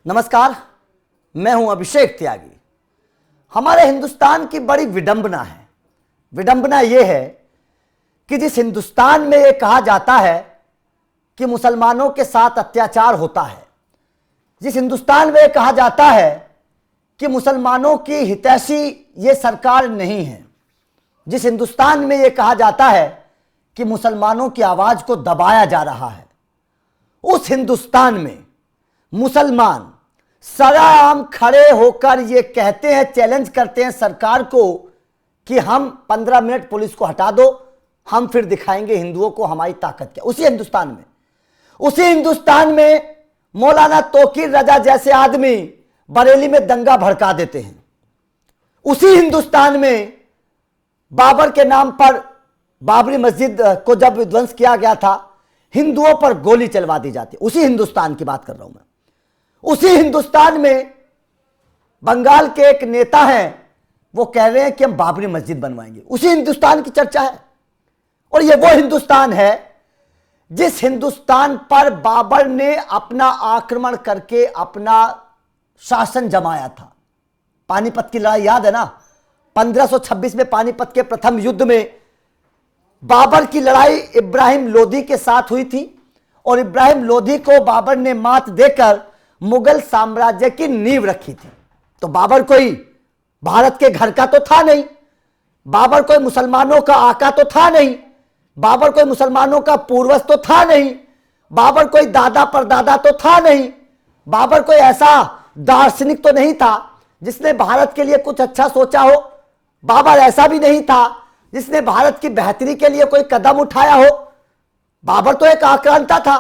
नमस्कार, मैं हूं अभिषेक त्यागी। हमारे हिंदुस्तान की बड़ी विडंबना है। विडंबना यह है कि जिस हिंदुस्तान में यह कहा जाता है कि मुसलमानों के साथ अत्याचार होता है, जिस हिंदुस्तान में यह कहा जाता है कि मुसलमानों की हितैषी ये सरकार नहीं है, जिस हिंदुस्तान में यह कहा जाता है कि मुसलमानों की आवाज को दबाया जा रहा है, उस हिंदुस्तान में मुसलमान सरेआम खड़े होकर ये कहते हैं, चैलेंज करते हैं सरकार को कि हम 15 मिनट पुलिस को हटा दो, हम फिर दिखाएंगे हिंदुओं को हमारी ताकत क्या। उसी हिंदुस्तान में मौलाना तौकीर रजा जैसे आदमी बरेली में दंगा भड़का देते हैं। उसी हिंदुस्तान में बाबर के नाम पर बाबरी मस्जिद को जब विध्वंस किया गया था, हिंदुओं पर गोली चलवा दी जाती। उसी हिंदुस्तान की बात कर रहा हूं मैं। उसी हिंदुस्तान में बंगाल के एक नेता हैं, वो कह रहे हैं कि हम बाबरी मस्जिद बनवाएंगे। उसी हिंदुस्तान की चर्चा है। और ये वो हिंदुस्तान है जिस हिंदुस्तान पर बाबर ने अपना आक्रमण करके अपना शासन जमाया था। पानीपत की लड़ाई याद है ना? 1526 में पानीपत के प्रथम युद्ध में बाबर की लड़ाई इब्राहिम लोदी के साथ हुई थी और इब्राहिम लोदी को बाबर ने मात देकर मुगल साम्राज्य की नींव रखी थी। तो बाबर कोई भारत के घर का तो था नहीं, बाबर कोई मुसलमानों का आका तो था नहीं, बाबर कोई मुसलमानों का पूर्वज तो था नहीं, बाबर कोई दादा परदादा तो था नहीं, बाबर कोई ऐसा दार्शनिक तो नहीं था जिसने भारत के लिए कुछ अच्छा सोचा हो। बाबर ऐसा भी नहीं था जिसने भारत की बेहतरी के लिए कोई कदम उठाया हो। बाबर तो एक आक्रांता था।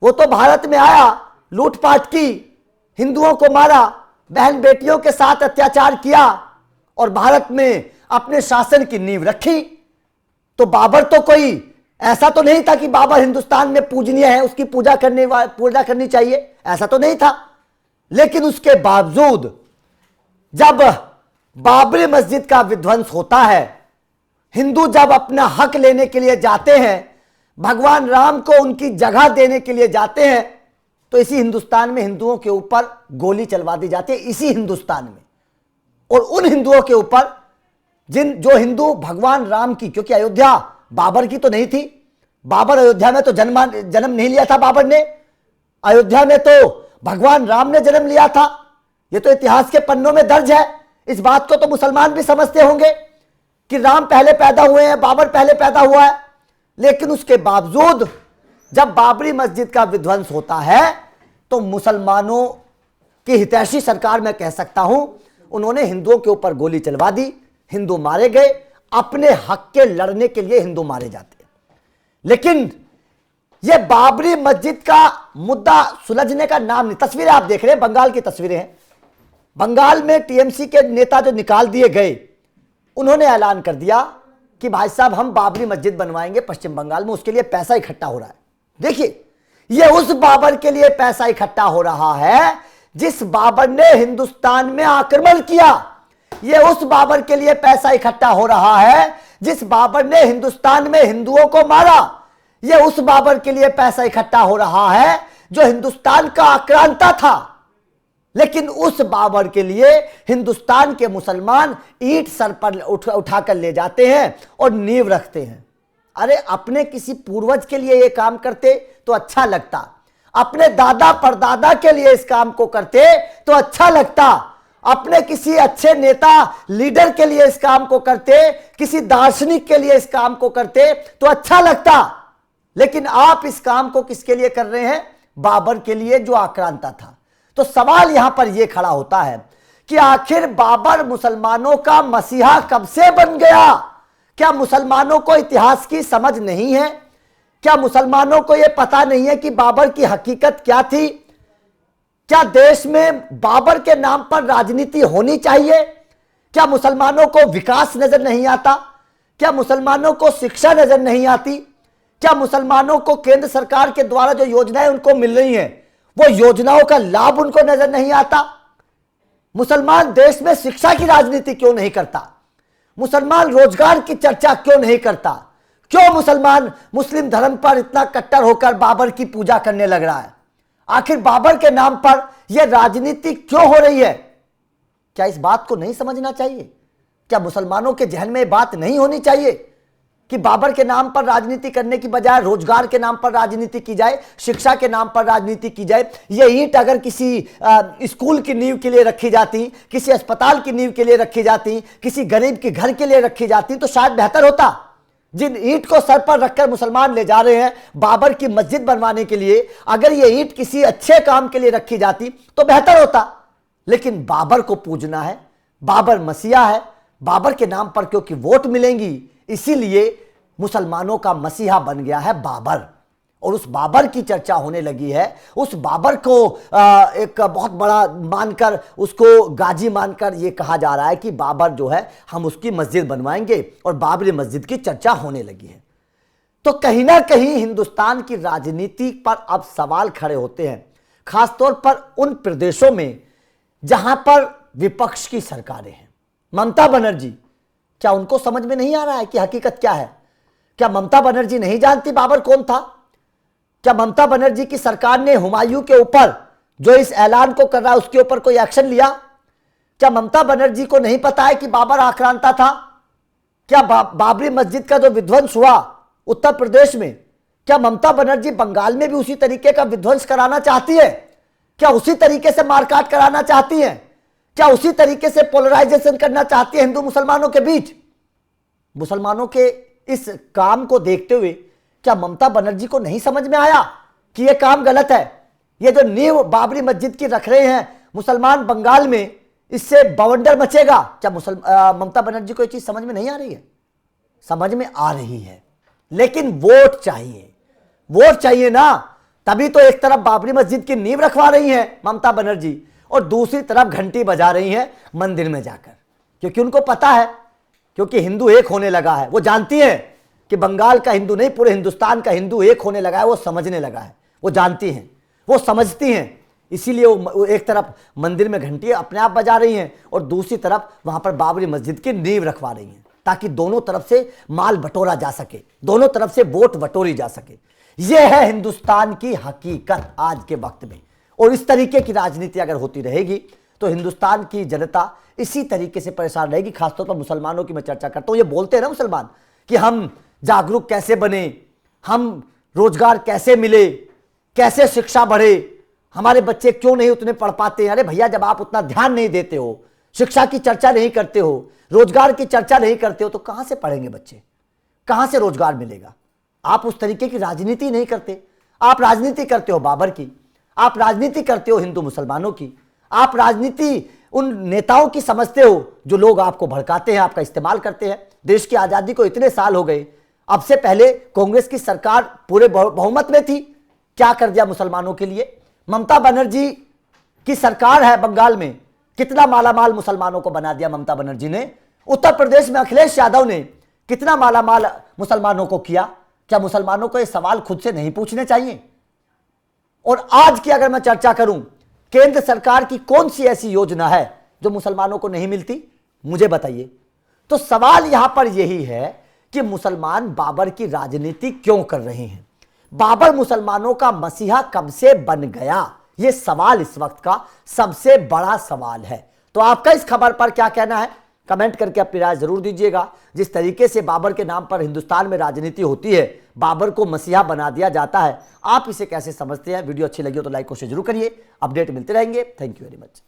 वो तो भारत में आया, लूटपाट की, हिंदुओं को मारा, बहन बेटियों के साथ अत्याचार किया और भारत में अपने शासन की नींव रखी। तो बाबर तो कोई ऐसा तो नहीं था कि बाबर हिंदुस्तान में पूजनीय है, उसकी पूजा करनी चाहिए, ऐसा तो नहीं था। लेकिन उसके बावजूद जब बाबरी मस्जिद का विध्वंस होता है, हिंदू जब अपना हक लेने के लिए जाते हैं, भगवान राम को उनकी जगह देने के लिए जाते हैं, तो इसी हिंदुस्तान में हिंदुओं के ऊपर गोली चलवा दी जाती है। इसी हिंदुस्तान में, और उन हिंदुओं के ऊपर जो हिंदू भगवान राम की, क्योंकि अयोध्या बाबर की तो नहीं थी, बाबर अयोध्या में तो जन्म नहीं लिया था बाबर ने, अयोध्या में तो भगवान राम ने जन्म लिया था। यह तो इतिहास के पन्नों में दर्ज है। इस बात को तो मुसलमान भी समझते होंगे कि राम पहले पैदा हुए हैं, बाबर पहले पैदा हुआ है। लेकिन उसके बावजूद जब बाबरी मस्जिद का विध्वंस होता है तो मुसलमानों की हितैषी सरकार, मैं कह सकता हूं, उन्होंने हिंदुओं के ऊपर गोली चलवा दी, हिंदू मारे गए। अपने हक के लड़ने के लिए हिंदू मारे जाते हैं। लेकिन यह बाबरी मस्जिद का मुद्दा सुलझने का नाम नहीं। तस्वीरें आप देख रहे हैं, बंगाल की तस्वीरें हैं। बंगाल में टीएमसी के नेता जो निकाल दिए गए, उन्होंने ऐलान कर दिया कि भाई साहब हम बाबरी मस्जिद बनवाएंगे पश्चिम बंगाल में, उसके लिए पैसा इकट्ठा हो रहा है। देखिए, यह उस बाबर के लिए पैसा इकट्ठा हो रहा है जिस बाबर ने हिंदुस्तान में आक्रमण किया। यह उस बाबर के लिए पैसा इकट्ठा हो रहा है जिस बाबर ने हिंदुस्तान में हिंदुओं को मारा। यह उस बाबर के लिए पैसा इकट्ठा हो रहा है जो हिंदुस्तान का आक्रांता था। लेकिन उस बाबर के लिए हिंदुस्तान के मुसलमान ईंट सर पर उठाकर ले जाते हैं और नींव रखते हैं। अरे अपने किसी पूर्वज के लिए यह काम करते तो अच्छा लगता, अपने दादा परदादा के लिए इस काम को करते तो अच्छा लगता, अपने किसी अच्छे नेता लीडर के लिए इस काम को करते, किसी दार्शनिक के लिए इस काम को करते तो अच्छा लगता। लेकिन आप इस काम को किसके लिए कर रहे हैं? बाबर के लिए, जो आक्रांता था। तो सवाल यहां पर यह खड़ा होता है कि आखिर बाबर मुसलमानों का मसीहा कब से बन गया? क्या मुसलमानों को इतिहास की समझ नहीं है? क्या मुसलमानों को यह पता नहीं है कि बाबर की हकीकत क्या थी? क्या देश में बाबर के नाम पर राजनीति होनी चाहिए? क्या मुसलमानों को विकास नजर नहीं आता? क्या मुसलमानों को शिक्षा नजर नहीं आती? क्या मुसलमानों को केंद्र सरकार के द्वारा जो योजनाएं उनको मिल रही हैं, वो योजनाओं का लाभ उनको नजर नहीं आता? मुसलमान देश में शिक्षा की राजनीति क्यों नहीं करता? मुसलमान रोजगार की चर्चा क्यों नहीं करता? क्यों मुसलमान मुस्लिम धर्म पर इतना कट्टर होकर बाबर की पूजा करने लग रहा है? आखिर बाबर के नाम पर यह राजनीति क्यों हो रही है? क्या इस बात को नहीं समझना चाहिए? क्या मुसलमानों के जहन में यह बात नहीं होनी चाहिए कि बाबर के नाम पर राजनीति करने की बजाय रोजगार के नाम पर राजनीति की जाए, शिक्षा के नाम पर राजनीति की जाए? ये ईंट अगर किसी स्कूल की नींव के लिए रखी जाती, किसी अस्पताल की नींव के लिए रखी जाती, किसी गरीब के घर के लिए रखी जाती तो शायद बेहतर होता। जिन ईंट को सर पर रखकर मुसलमान ले जा रहे हैं बाबर की मस्जिद बनवाने के लिए, अगर ये ईंट किसी अच्छे काम के लिए रखी जाती तो बेहतर होता। लेकिन बाबर को पूजना है, बाबर मसीहा है, बाबर के नाम पर क्योंकि वोट मिलेंगी इसीलिए मुसलमानों का मसीहा बन गया है बाबर। और उस बाबर की चर्चा होने लगी है, उस बाबर को एक बहुत बड़ा मानकर, उसको गाजी मानकर ये कहा जा रहा है कि बाबर जो है हम उसकी मस्जिद बनवाएंगे और बाबरी मस्जिद की चर्चा होने लगी है। तो कहीं ना कहीं हिंदुस्तान की राजनीति पर अब सवाल खड़े होते हैं, खासतौर पर उन प्रदेशों में जहां पर विपक्ष की सरकारें हैं। ममता बनर्जी, क्या उनको समझ में नहीं आ रहा है कि हकीकत क्या है? क्या ममता बनर्जी नहीं जानती बाबर कौन था? क्या ममता बनर्जी की सरकार ने हुमायूं के ऊपर जो इस ऐलान को कर रहा है उसके ऊपर कोई एक्शन लिया? क्या ममता बनर्जी को नहीं पता है कि बाबर आक्रांता था? क्या बाबरी मस्जिद का जो विध्वंस हुआ उत्तर प्रदेश में, क्या ममता बनर्जी बंगाल में भी उसी तरीके का विध्वंस कराना चाहती है? क्या उसी तरीके से मारकाट कराना चाहती है? क्या उसी तरीके से पोलराइजेशन करना चाहती है हिंदू मुसलमानों के बीच? मुसलमानों के इस काम को देखते हुए क्या ममता बनर्जी को नहीं समझ में आया कि यह काम गलत है? ये जो नींव बाबरी मस्जिद की रख रहे हैं मुसलमान बंगाल में, इससे बवंडर मचेगा। क्या ममता बनर्जी को यह चीज समझ में नहीं आ रही है? समझ में आ रही है, लेकिन वोट चाहिए, वोट चाहिए ना। तभी तो एक तरफ बाबरी मस्जिद की नींव रखवा रही हैं ममता बनर्जी और दूसरी तरफ घंटी बजा रही हैं मंदिर में जाकर, क्योंकि उनको पता है, क्योंकि हिंदू एक होने लगा है। वो जानती हैं कि बंगाल का हिंदू नहीं, पूरे हिंदुस्तान का हिंदू एक होने लगा है। वो समझने लगा है, वो जानती हैं, वो समझती हैं। इसीलिए वो एक तरफ मंदिर में घंटी अपने आप बजा रही हैं और दूसरी तरफ वहां पर बाबरी मस्जिद की नींव रखवा रही हैं, ताकि दोनों तरफ से माल बटोरा जा सके, दोनों तरफ से वोट बटोरी जा सके। यह है हिंदुस्तान की हकीकत आज के वक्त में। और इस तरीके की राजनीति अगर होती रहेगी तो हिंदुस्तान की जनता इसी तरीके से परेशान रहेगी। खासतौर पर मुसलमानों की मैं चर्चा करता हूं। ये बोलते हैं ना मुसलमान कि हम जागरूक कैसे बने, हम रोजगार कैसे मिले, कैसे शिक्षा बढ़े, हमारे बच्चे क्यों नहीं उतने पढ़ पाते। अरे भैया, जब आप उतना ध्यान नहीं देते हो, शिक्षा की चर्चा नहीं करते हो, रोजगार की चर्चा नहीं करते हो, तो कहां से पढ़ेंगे बच्चे, कहां से रोजगार मिलेगा? आप उस तरीके की राजनीति नहीं करते। आप राजनीति करते हो बाबर की, आप राजनीति करते हो हिंदू मुसलमानों की, आप राजनीति उन नेताओं की समझते हो जो लोग आपको भड़काते हैं, आपका इस्तेमाल करते हैं। देश की आजादी को इतने साल हो गए, अब से पहले कांग्रेस की सरकार पूरे बहुमत में थी, क्या कर दिया मुसलमानों के लिए? ममता बनर्जी की सरकार है बंगाल में, कितना मालामाल मुसलमानों को बना दिया ममता बनर्जी ने। उत्तर प्रदेश में अखिलेश यादव ने कितना मालामाल मुसलमानों को किया। क्या मुसलमानों को ये सवाल खुद से नहीं पूछने चाहिए? और आज की अगर मैं चर्चा करूं, केंद्र सरकार की कौन सी ऐसी योजना है जो मुसलमानों को नहीं मिलती? मुझे बताइए। तो सवाल यहां पर यही है कि मुसलमान बाबर की राजनीति क्यों कर रहे हैं? बाबर मुसलमानों का मसीहा कब से बन गया? यह सवाल इस वक्त का सबसे बड़ा सवाल है। तो आपका इस खबर पर क्या कहना है? कमेंट करके अपनी राय जरूर दीजिएगा। जिस तरीके से बाबर के नाम पर हिंदुस्तान में राजनीति होती है, बाबर को मसीहा बना दिया जाता है, आप इसे कैसे समझते हैं? वीडियो अच्छी लगी हो तो लाइक कोशिश जरूर करिए। अपडेट मिलते रहेंगे। Thank you very much.